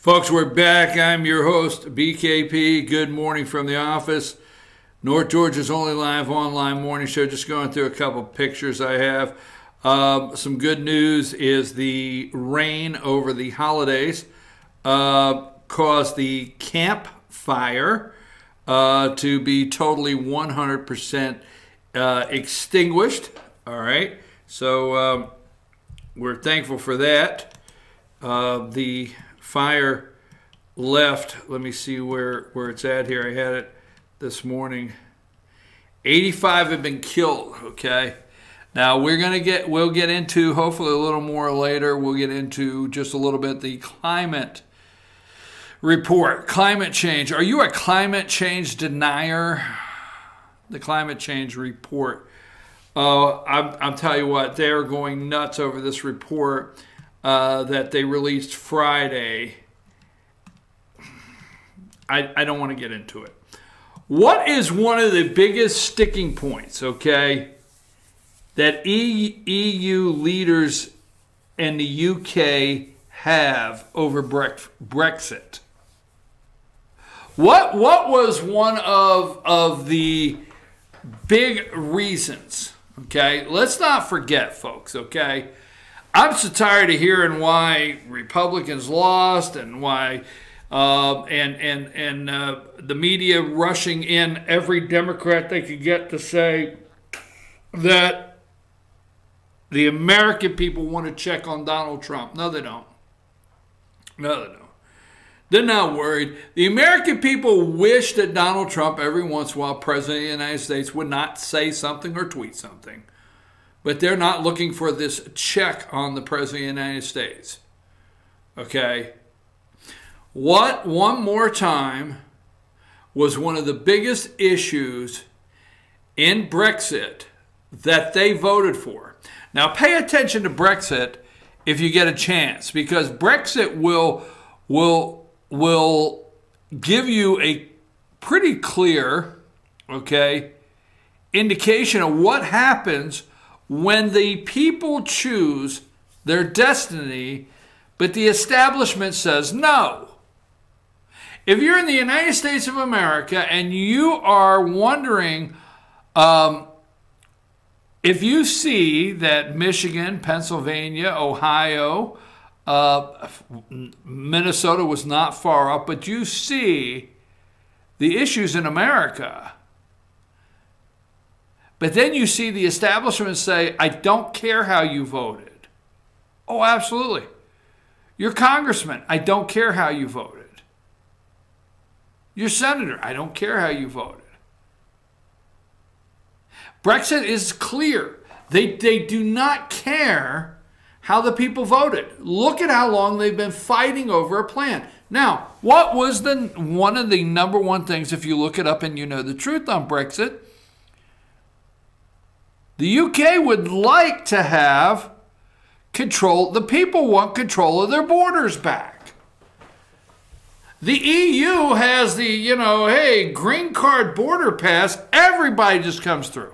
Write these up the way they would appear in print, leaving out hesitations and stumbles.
Folks, we're back. I'm your host, BKP. Good morning from the office. North Georgia's only live online morning show. Just going through a couple pictures I have. Some good news is the rain over the holidays caused the campfire to be totally 100% extinguished. All right. So we're thankful for that. The fire left, let me see where it's at here. I had it this morning. 85 have been killed, okay? Now we'll get into, hopefully a little more later, we'll get into just a little bit the climate report. Climate change. Are you a climate change denier? The climate change report. I'm telling you what, they're going nuts over this report that they released Friday. I don't want to get into it. What is one of the biggest sticking points, okay, that EU leaders and the UK have over Brexit? What was one of the big reasons? Okay, let's not forget, folks, okay? I'm so tired of hearing why Republicans lost and why the media rushing in every Democrat they could get to say that the American people want to check on Donald Trump. No, they don't. No, they don't. They're not worried. The American people wish that Donald Trump, every once in a while, President of the United States, would not say something or tweet something. But they're not looking for this check on the President of the United States. Okay? What, one more time, was one of the biggest issues in Brexit that they voted for? Now, pay attention to Brexit if you get a chance, because Brexit will give you a pretty clear, okay, indication of what happens when the people choose their destiny, but the establishment says no. If you're in the United States of America and you are wondering if you see that Michigan, Pennsylvania, Ohio, Minnesota was not far up, but you see the issues in America, but then you see the establishment say, I don't care how you voted. Oh, absolutely. Your congressman, I don't care how you voted. Your senator, I don't care how you voted. Brexit is clear. They do not care how the people voted. Look at how long they've been fighting over a plan. Now, what was one of the number one things, if you look it up and you know the truth on Brexit? The UK would like to have control. The people want control of their borders back. The EU has the, hey, green card border pass. Everybody just comes through.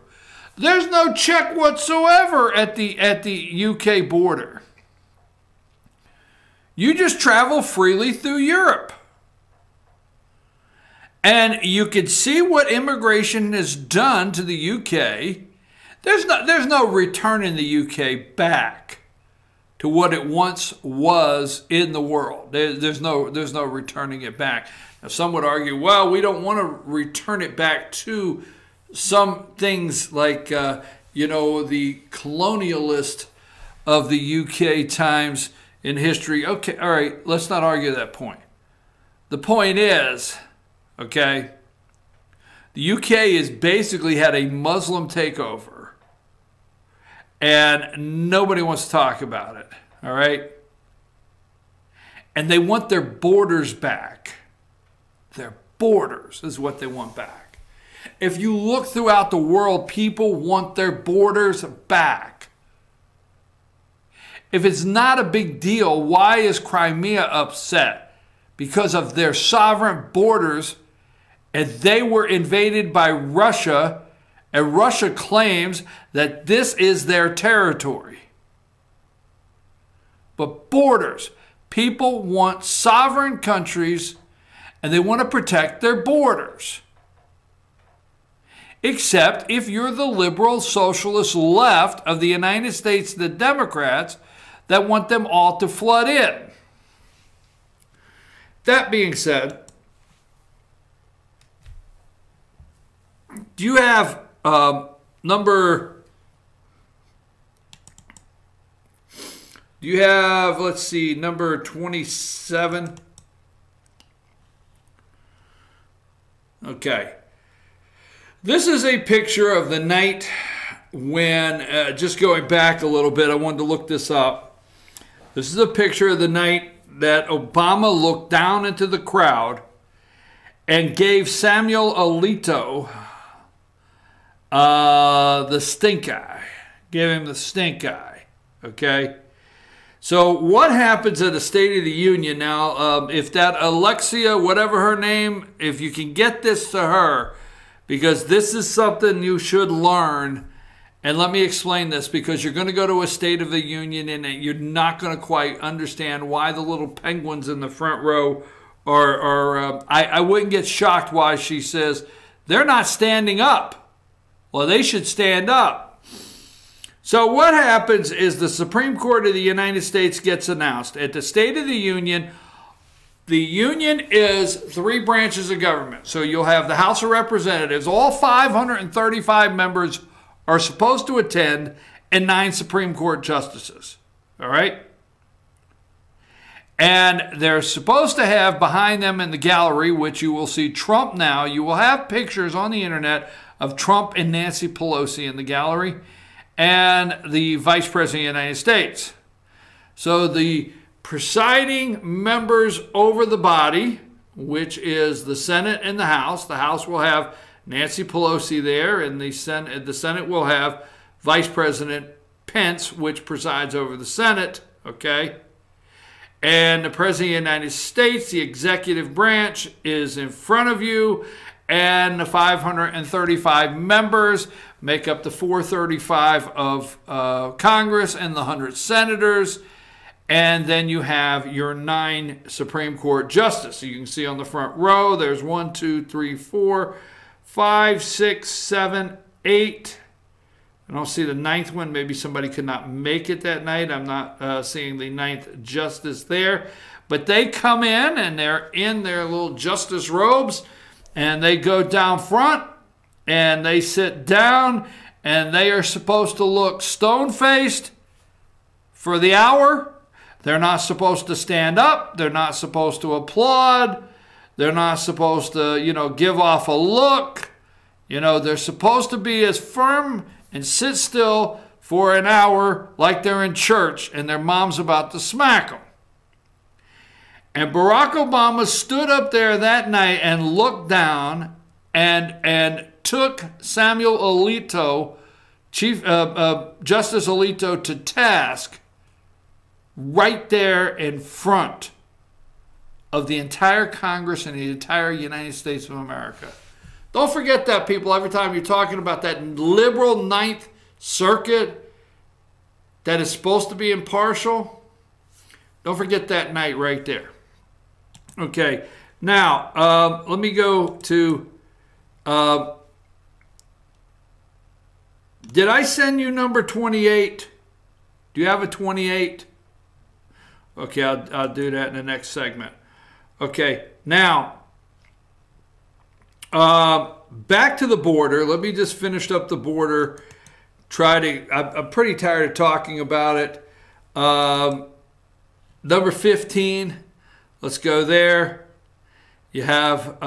There's no check whatsoever at the UK border. You just travel freely through Europe. And you can see what immigration has done to the UK. There's no returning the UK back to what it once was in the world. There's no returning it back. Now, some would argue, well, we don't want to return it back to some things like, the colonialist of the UK times in history. Okay, all right, let's not argue that point. The point is, okay, the UK has basically had a Muslim takeover. And nobody wants to talk about it, all right? And they want their borders back. Their borders is what they want back. If you look throughout the world, people want their borders back. If it's not a big deal, why is Crimea upset? Because of their sovereign borders, and they were invaded by Russia, and Russia claims that this is their territory. But borders, People want sovereign countries and they want to protect their borders. Except if you're the liberal socialist left of the United States, the Democrats, that want them all to flood in. That being said, do you have let's see, number 27? Okay. This is a picture of the night when, just going back a little bit, I wanted to look this up. This is a picture of the night that Obama looked down into the crowd and gave Samuel Alito the stink eye. Gave him the stink eye. Okay? So what happens at a State of the Union now, if that Alexia, whatever her name, if you can get this to her, because this is something you should learn. And let me explain this, because you're going to go to a State of the Union and you're not going to quite understand why the little penguins in the front row are I wouldn't get shocked why she says they're not standing up. Well, they should stand up. So what happens is the Supreme Court of the United States gets announced. At the State of the Union is 3 branches of government. So you'll have the House of Representatives. All 535 members are supposed to attend, and 9 Supreme Court justices. All right? And they're supposed to have behind them in the gallery, which you will see Trump now. You will have pictures on the internet of Trump and Nancy Pelosi in the gallery, and the Vice President of the United States. So the presiding members over the body, which is the Senate and the House will have Nancy Pelosi there, and the Senate will have Vice President Pence, which presides over the Senate, okay? And the President of the United States, the executive branch, is in front of you, and the 535 members make up the 435 of Congress and the 100 senators. And then you have your 9 Supreme Court justices. So you can see on the front row, there's 1, 2, 3, 4, 5, 6, 7, 8. I don't see the 9th one. Maybe somebody could not make it that night. I'm not seeing the 9th justice there. But they come in, and they're in their little justice robes, and they go down front, and they sit down, and they are supposed to look stone-faced for the hour. They're not supposed to stand up. They're not supposed to applaud. They're not supposed to, give off a look. They're supposed to be as firm and sit still for an hour like they're in church and their mom's about to smack them. And Barack Obama stood up there that night and looked down and took Samuel Alito, Justice Alito, to task right there in front of the entire Congress and the entire United States of America. Don't forget that, people, every time you're talking about that liberal 9th Circuit that is supposed to be impartial. Don't forget that night right there. Okay, now let me go to, did I send you number 28? Do you have a 28? Okay, I'll do that in the next segment. Okay, now, back to the border. Let me just finish up the border. I'm pretty tired of talking about it. Number 15, let's go there. You have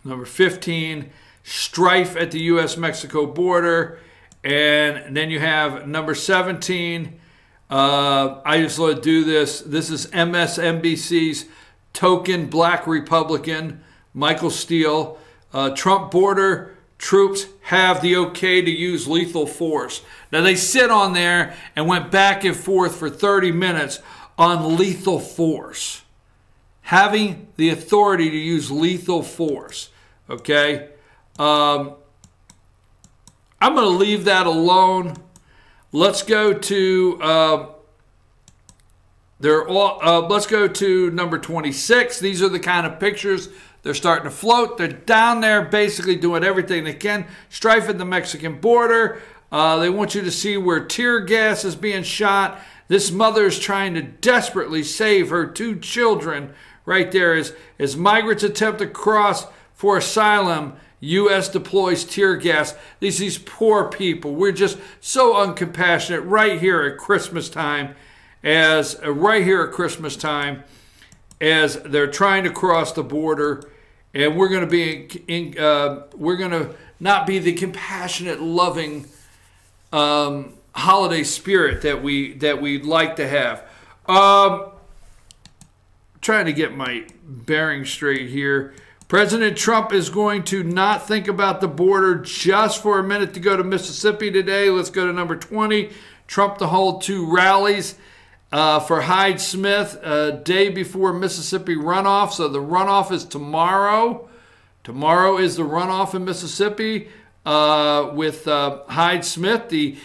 number 15, strife at the U.S.-Mexico border. And then you have number 17, I just want to do this. This is MSNBC's token black Republican, Michael Steele. Trump border troops have the okay to use lethal force. Now, they sit on there and went back and forth for 30 minutes on lethal force. Having the authority to use lethal force. Okay? I'm going to leave that alone. Let's go to they're all. Let's go to number 26. These are the kind of pictures. They're starting to float. They're down there basically doing everything they can, strafing the Mexican border. They want you to see where tear gas is being shot. This mother is trying to desperately save her 2 children right there as migrants attempt to cross for asylum. U.S. deploys tear gas. These poor people. We're just so uncompassionate right here at Christmas time, as they're trying to cross the border, and we're going to not be the compassionate, loving holiday spirit that we'd like to have. Trying to get my bearings straight here. President Trump is going to not think about the border just for a minute to go to Mississippi today. Let's go to number 20. Trump to hold 2 rallies for Hyde Smith a day before Mississippi runoff. So the runoff is tomorrow. Tomorrow is the runoff in Mississippi with Hyde Smith. Is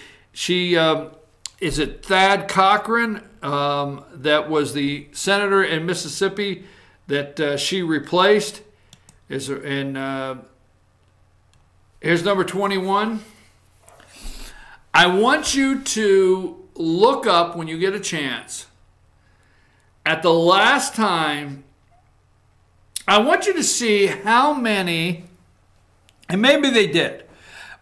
it Thad Cochran that was the senator in Mississippi that she replaced? Here's number 21. I want you to look up when you get a chance at the last time. I want you to see how many, and maybe they did,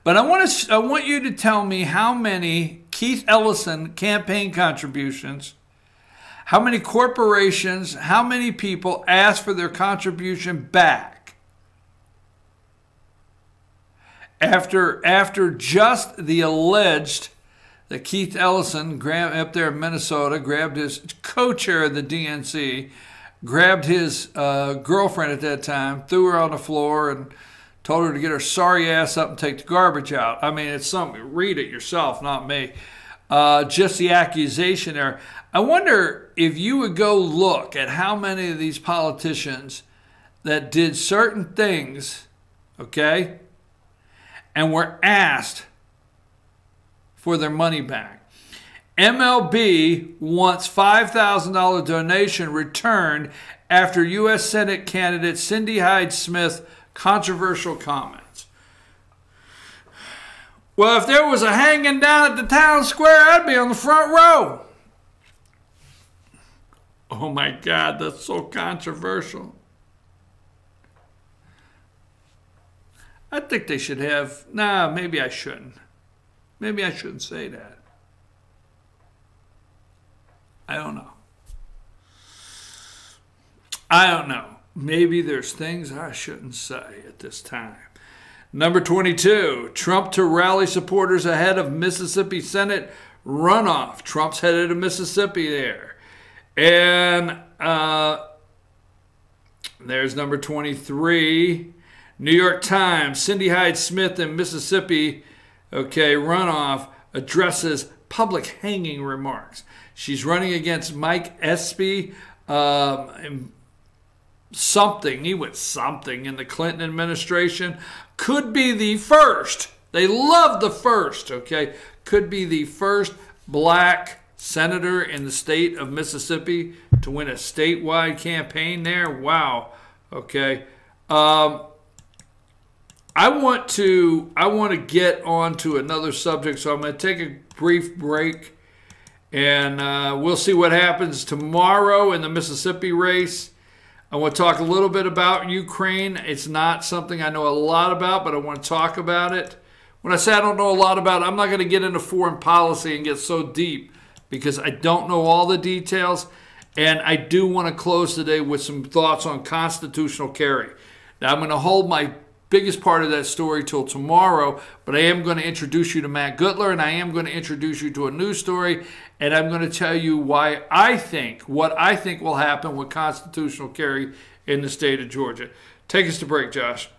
but I want you to tell me how many Keith Ellison campaign contributions, how many corporations, how many people asked for their contribution back after just the alleged that Keith Ellison up there in Minnesota grabbed his co-chair of the DNC, grabbed his girlfriend at that time, threw her on the floor, and told her to get her sorry ass up and take the garbage out. I mean, it's something. Read it yourself, not me. Just the accusation there. I wonder if you would go look at how many of these politicians that did certain things, okay, and were asked for their money back. MLB wants $5,000 donation returned after U.S. Senate candidate Cindy Hyde Smith controversial comments. Well, if there was a hanging down at the town square, I'd be on the front row. Oh my God, that's so controversial. I think they should have, maybe I shouldn't. Maybe I shouldn't say that. I don't know. Maybe there's things I shouldn't say at this time. Number 22, Trump to rally supporters ahead of Mississippi Senate runoff. Trump's headed to Mississippi there. And there's number 23. New York Times, Cindy Hyde Smith in Mississippi, runoff, addresses public hanging remarks. She's running against Mike Espy, something in the Clinton administration. Could be the first. They love the first, okay? Could be the first black senator in the state of Mississippi to win a statewide campaign there. Wow, okay. I want to get on to another subject, so I'm going to take a brief break, and we'll see what happens tomorrow in the Mississippi race. I want to talk a little bit about Ukraine. It's not something I know a lot about, but I want to talk about it. When I say I don't know a lot about it, I'm not going to get into foreign policy and get so deep because I don't know all the details, and I do want to close today with some thoughts on constitutional carry. Now, I'm going to hold my biggest part of that story till tomorrow, but I am going to introduce you to Matt Gutler, and I am going to introduce you to a news story, and I'm going to tell you what I think will happen with constitutional carry in the state of Georgia. Take us to break, Josh.